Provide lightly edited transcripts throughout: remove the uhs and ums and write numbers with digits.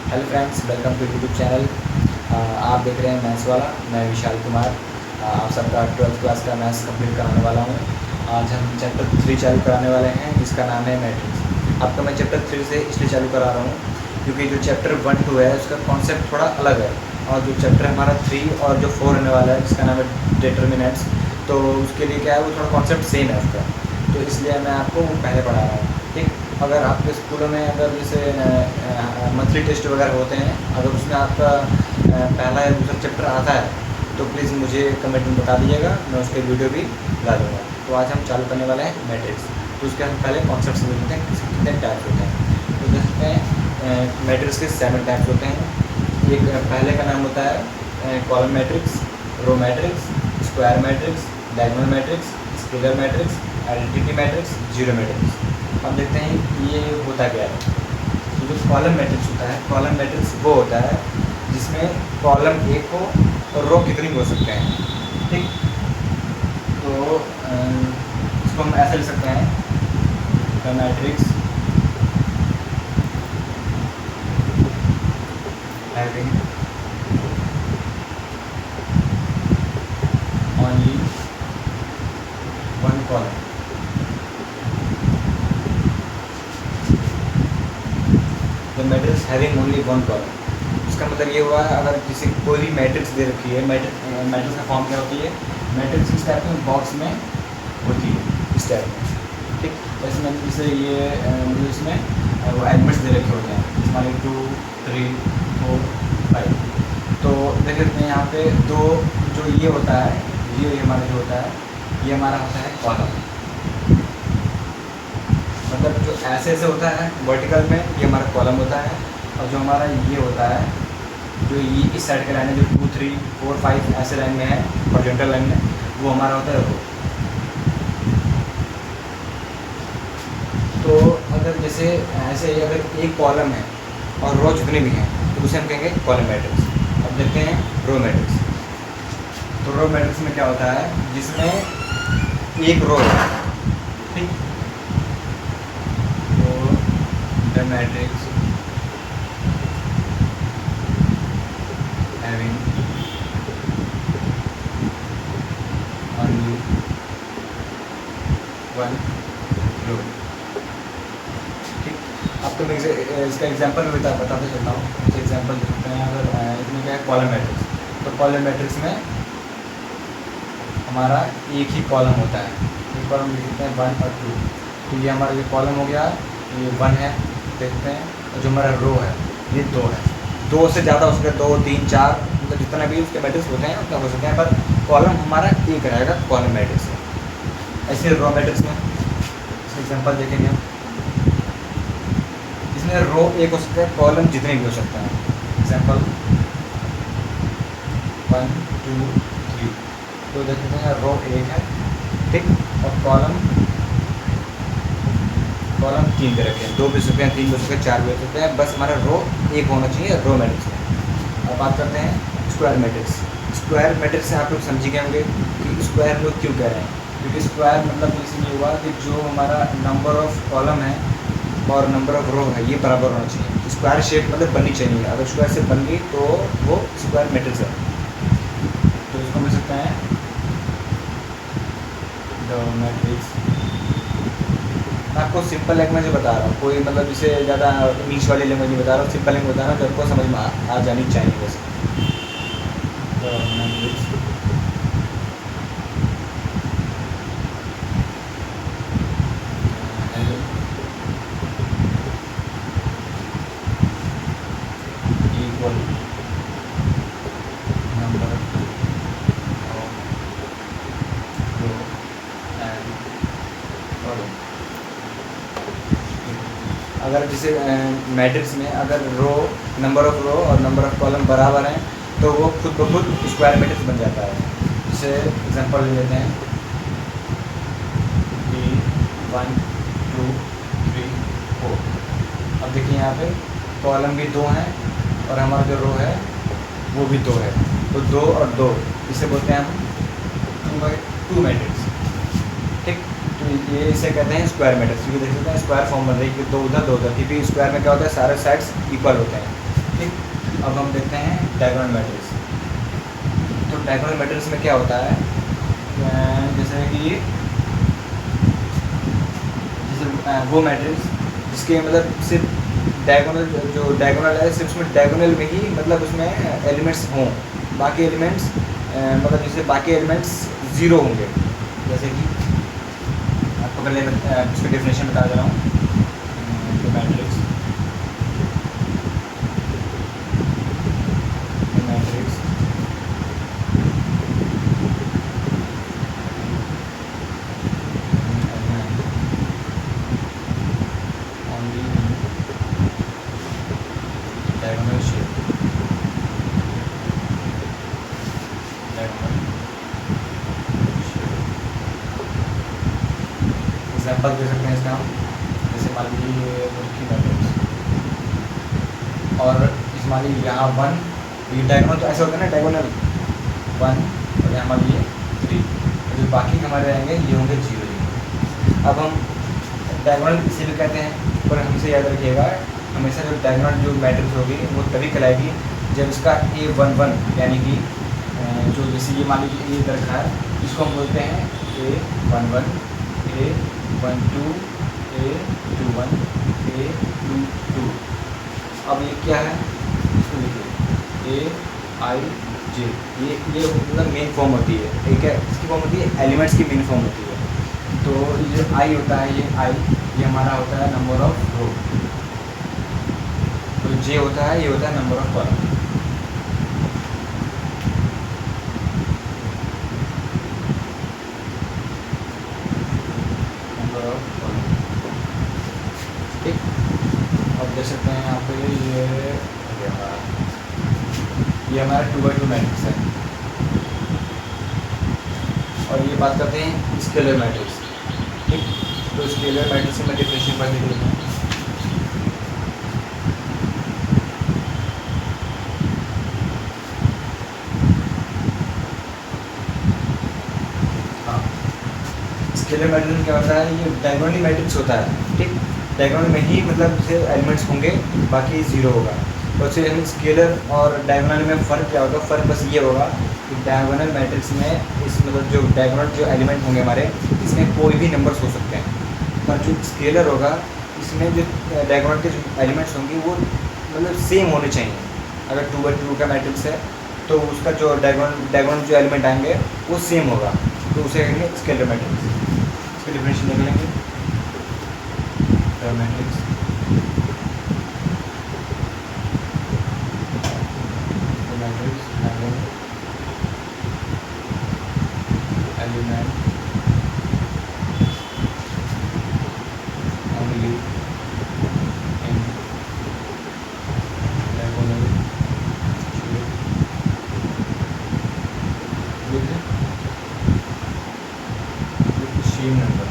Hello friends, welcome to YouTube channel. आप देख रहे हैं मैथ्स वाला। मैं विशाल कुमार आप सबका 12th क्लास का मैथ्स कंप्लीट कराने वाला हूँ। आज हम चैप्टर 3 चालू कराने वाले हैं, जिसका नाम है मैट्रिक्स। आपका मैं चैप्टर 3 से इसलिए चालू करा रहा हूँ क्योंकि जो चैप्टर 1-2 है उसका कॉन्सेप्ट थोड़ा अलग है, और जो चैप्टर हमारा 3 और जो 4 होने वाला है जिसका नाम है डिटर्मिनेंट्स, तो उसके लिए क्या है, वो थोड़ा कॉन्सेप्ट सेम है उसका। तो इसलिए मैं आपको वो पहले पढ़ा रहा हूँ। ठीक, अगर आपके स्कूलों में अगर जैसे मंथली टेस्ट वगैरह होते हैं, अगर उसमें आपका पहला या दूसरा चैप्टर आता है तो प्लीज़ मुझे कमेंट में बता दीजिएगा, मैं उसके वीडियो भी ला दूँगा। तो आज हम चालू करने वाले हैं मैट्रिक्स। तो उसके हम पहले कॉन्सेप्ट समझ लेते हैं कितने टाइप्स होते हैं। तो देख सकते हैं मैट्रिक्स के 7 टाइप्स होते हैं। एक पहले का नाम होता है column matrix, row matrix, square matrix, diagonal matrix, scalar matrix, identity matrix, zero matrix. अब देखते हैं ये होता क्या है। तो जो कॉलम मैट्रिक्स होता है, कॉलम मैट्रिक्स वो होता है जिसमें कॉलम एक हो और रो कितनी भी हो सकते हैं। ठीक, तो इसको हम ऐसे लिख सकते हैं matrix having only one column. The matrix having only one column, इसका मतलब ये हुआ है, अगर किसी कोई भी मैट्रिक्स दे रखी है, मैट्रिक्स का फॉर्म क्या होती है, मैट्रिक्स इस टाइप में बॉक्स में होती है, इस टाइप में। ठीक, तो इसमें जैसे ये मुझे इसमें वो एलिमेंट्स दे रखे होते हैं, हमारे 2, 3, 4, 5। तो देख सकते हैं यहाँ पे दो, जो ये होता है, ये हमारा जो होता है, ये हमारा होता है कॉलम। मतलब जो ऐसे ऐसे होता है वर्टिकल में, ये हमारा कॉलम होता है। और जो हमारा ये होता है, जो ये इस साइड के लाइन है, जो 2, 3, 4, 5 ऐसे लाइन में है, हॉरिजॉन्टल लाइन में, वो हमारा होता है रो। तो अगर जैसे ऐसे अगर एक कॉलम है और रो जितने भी हैं तो उसे हम कहेंगे कॉलम मैट्रिक्स। अब देखते हैं रो मैट्रिक्स। तो रो मैट्रिक्स में क्या होता है, जिसमें एक रो है। ठीक, तो the matrix having only one row. ठीक, अब तो मैं इसका एग्जांपल भी बताते चलता हूँ। जैसे एग्जांपल दे सकते हैं, अगर इसमें क्या है कॉलम मैट्रिक्स, तो कॉलम मैट्रिक्स में हमारा एक ही कॉलम होता है। एक कॉलम लिख सकते हैं 1 और 2। तो ये हमारा ये कॉलम हो गया, ये 1 है, देखते हैं। और जो हमारा रो है ये 2 है। 2 से ज़्यादा हो सकता है, 2, 3, 4, मतलब जितना भी उसके मैट्रिक्स होते हैं उतना हो सकते हैं, पर कॉलम हमारा एक रहेगा कॉलम मैट्रिक्स में। ऐसे रो मैट्रिक्स में एग्जाम्पल देखेंगे हम, इसमें रो एक हो सकता है, कॉलम जितने भी हो सकते हैं। एग्जाम्पल 1, 2, 3। तो देखते हैं रो एक है, ठीक, और कॉलम 3 दे रखे हैं। 2 भी सकते हैं, 3 भी सकते हैं, 4 भी हो सकते हैं, बस हमारा रो एक होना चाहिए रो मैट्रिक्स में। अब बात करते हैं स्क्वायर मैट्रिक्स। स्क्वायर मैट्रिक्स से आप लोग समझ गए होंगे कि स्क्वायर लोग क्यों कह रहे हैं, क्योंकि स्क्वायर मतलब इसलिए हुआ कि जो हमारा नंबर ऑफ कॉलम है और नंबर ऑफ रो है ये बराबर होना चाहिए। स्क्वायर शेप मतलब बननी चाहिए, अगर स्क्वायर शेप बन गई तो वो स्क्वायर मैट्रिक्स है। तो इसको मिल सकते हैं द मैट्रिक्स। मैं आपको सिंपल लैंग्वेज में बता रहा हूँ, कोई मतलब जैसे ज़्यादा इंग्लिश वाली लैंग्वेज में बता रहा हूँ, सिंपल लैंग्वेज बता रहा हूँ, जो आपको समझ में आ जानी चाहिए वैसे। The matrix equal number of row and column. अगर जैसे मैट्रिक्स में अगर रो, नंबर ऑफ रो और नंबर ऑफ कॉलम बराबर हैं तो वो खुद ब खुद स्क्वायर मैट्रिक्स बन जाता है। जैसे एग्जांपल ले लेते हैं कि 1, 2, 3, 4। अब देखिए यहाँ पे कॉलम भी 2 हैं और हमारा जो रो है वो भी 2 है। तो 2 और 2 इसे बोलते हैं हम 2x2 मैट्रिक्स। ठीक, तो ये इसे कहते हैं स्क्वायर मैट्रिक्स, क्योंकि देख सकते हैं स्क्वायर फॉर्म बन रही है कि 2 उधर 2 उधर, क्योंकि स्क्वायर में क्या होता है, सारे साइड्स इक्वल होते हैं। ठीक। अब हम देखते हैं डायगोनल मैट्रिक्स। तो डायगोनल मैट्रिक्स में क्या होता है, जैसे कि वो मैट्रिक्स जिसके मतलब सिर्फ डायगोनल, जो डायगोनल है सिर्फ उसमें डायगोनल में ही मतलब उसमें एलिमेंट्स हों, बाकी एलिमेंट्स मतलब जैसे बाकी एलिमेंट्स ज़ीरो होंगे। जैसे कि आपको पहले इसकी डेफिनेशन बता दे रहा हूँ। तो matrix diagonal shape, diagonal shape। Example दे सकते हैं इसका हम, जैसे मान लीजिए मुल्की मैट्रिक्स, और इस मान लीजिए यहाँ 1, ये डायगोनल तो ऐसा होता है ना, डायगोनल 1 और यहाँ मान लीजिए 3, और जो बाकी हमारे रहेंगे ये होंगे 0। अब हम डायगोनल इसे भी कहते हैं, पर हमसे याद रखिएगा हमेशा जो डायगोनल जो मैट्रिक्स होगी वो तभी कहलाएगी जब इसका A11 यानी कि जो जैसे ये मान लीजिए ये रखा है, इसको हम बोलते हैं A11, A12, A21, A22। अब ये क्या है, इसको लिखिए AIJ, ये मतलब मेन फॉर्म होती है, ठीक है, इसकी फॉर्म होती है एलिमेंट्स की मेन फॉर्म होती है। तो ये I होता है, ये I ये हमारा होता है नंबर ऑफ रो, तो J होता है, ये होता है नंबर ऑफ कॉलम। ठीक, अब देख सकते हैं यहाँ पे ये हमारा 2x2 मैट्रिक्स है। और ये बात करते हैं स्केलर मैट्रिक्स। ठीक, तो स्केलर मैट्रिक्स में डिफरेंशिएट कर देते हैं। हाँ, स्केलर मैट्रिक्स क्या होता है, ये डायगोनली मैट्रिक्स होता है। ठीक, डायगोनल में ही मतलब जैसे एलिमेंट्स होंगे, बाकी 0 होगा। तो उससे हम स्केलर और डायगोनल में फ़र्क क्या होगा, फ़र्क बस ये होगा कि डायगोनल मैट्रिक्स में इस मतलब जो डायगोनल जो एलिमेंट होंगे हमारे, इसमें कोई भी नंबर्स हो सकते हैं, पर जो स्केलर होगा इसमें जो डायगोनल के जो एलिमेंट्स होंगे वो मतलब सेम होने चाहिए। अगर 2x2 का मैट्रिक्स है तो उसका जो डायगोनल जो एलिमेंट आएंगे वो सेम होगा, तो उसे कहेंगे स्केलर मैट्रिक्स। इसके डिफरेंशिएशन देख लेंगे। Matrix element only in diagonal shape with same number।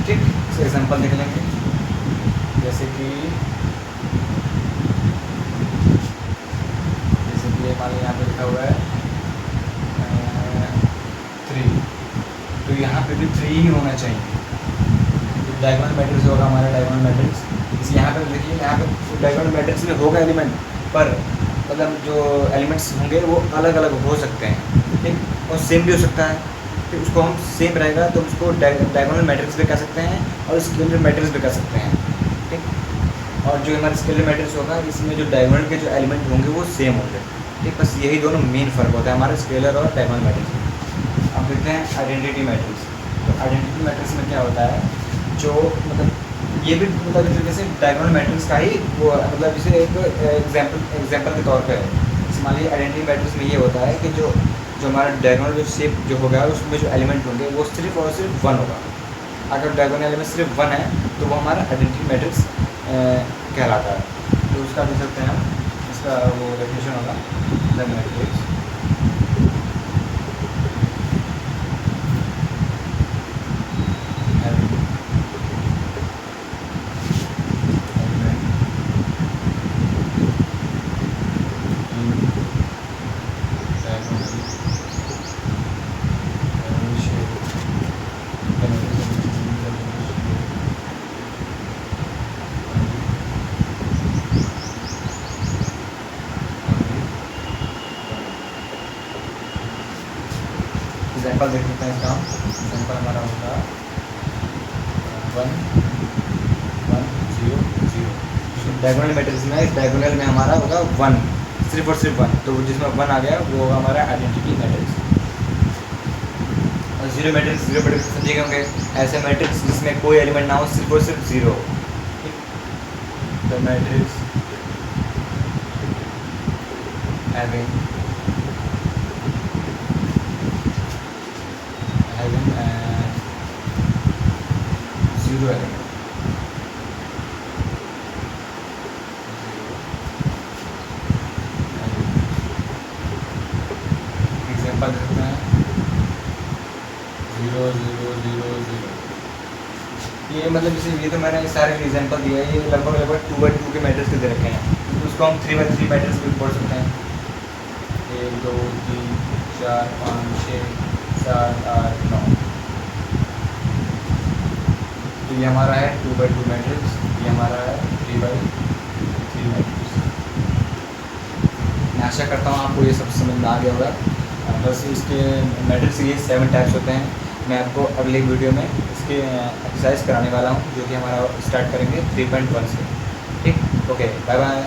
ठीक, इसका एग्जाम्पल देख लेंगे। जैसे कि मान लीजिए यहाँ पे लिखा हुआ है 3, तो यहाँ पे भी 3 ही होना चाहिए। तो डायगोनल मैट्रिक्स होगा हमारा डायगोनल मैट्रिक्स, इस यहाँ पे देखिए, यहाँ पे डायगोनल मैट्रिक्स में होगा एलिमेंट, पर मतलब जो एलिमेंट्स होंगे वो अलग अलग हो सकते हैं। ठीक, और सेम भी हो सकता है, फिर उसको हम सेम रहेगा तो उसको डायगोनल मैट्रिक्स भी कह सकते हैं और स्केलर मैट्रिक्स भी कह सकते हैं। ठीक, और जो हमारा स्केलर मैट्रिक्स होगा इसमें जो डायगोनल के जो एलिमेंट होंगे वो सेम होंगे। ठीक, बस यही दोनों मेन फ़र्क होता है हमारे स्केलर और डायगोनल मैट्रिक्स में। अब देखते हैं आइडेंटिटी मैट्रिक्स। तो आइडेंटिटी मैट्रिक्स में क्या होता है, जो मतलब ये भी मतलब एक तरीके से डायगोनल मैट्रिक्स का ही वो मतलब जैसे एक एग्जाम्पल के तौर पे है। जैसे मान लीजिए आइडेंटिटी मैट्रिक्स में ये होता है कि जो हमारा डायगोनल जो शेप जो होगा उसमें जो एलिमेंट होंगे वो सिर्फ और सिर्फ 1 होगा। अगर डायगोनल एलिमेंट सिर्फ 1 है तो वो हमारा आइडेंटिटी मैट्रिक्स कहलाता है। तो उसका देख सकते हैं हम, इसका वो डेफिनेशन होगा द मैट्रिक्स एग्जाम्पल देख लेते हैं इसका हम। एग्जाम्पल हमारा होगा 1 1 0 0। डायगोनल मैट्रिक्स में डायगोनल में हमारा होगा 1, सिर्फ और सिर्फ 1, तो जिसमें 1 आ गया वो होगा हमारा आइडेंटिटी मैट्रिक्स। और जीरो मैट्रिक्स समझिएगा होंगे, ऐसे मैट्रिक्स जिसमें कोई एलिमेंट ना हो, सिर्फ और सिर्फ 0। The matrix having zero element। Example देखते हैं 0 0 0 0। ये मतलब जैसे ये तो मैंने सारे एग्जाम्पल दिया है, ये लगभग 2x2 के मैट्रिक्स के दे रखे हैं, तो उसको हम 3x3 मैट्रिक्स भी पढ़ सकते हैं। 1 2 3 4 5 6 7 8 9। तो ये हमारा है 2x2 मैट्रिक्स, ये हमारा है 3x3 मैट्रिक्स। मैं आशा करता हूँ आपको ये सब समझ में आ गया होगा। बस इसके मैट्रिक्स ये 7 टाइप्स होते हैं। मैं आपको अगले वीडियो में इसके एक्सरसाइज कराने वाला हूँ, जो कि हमारा स्टार्ट करेंगे 3.1 से। ठीक, ओके, बाय बाय।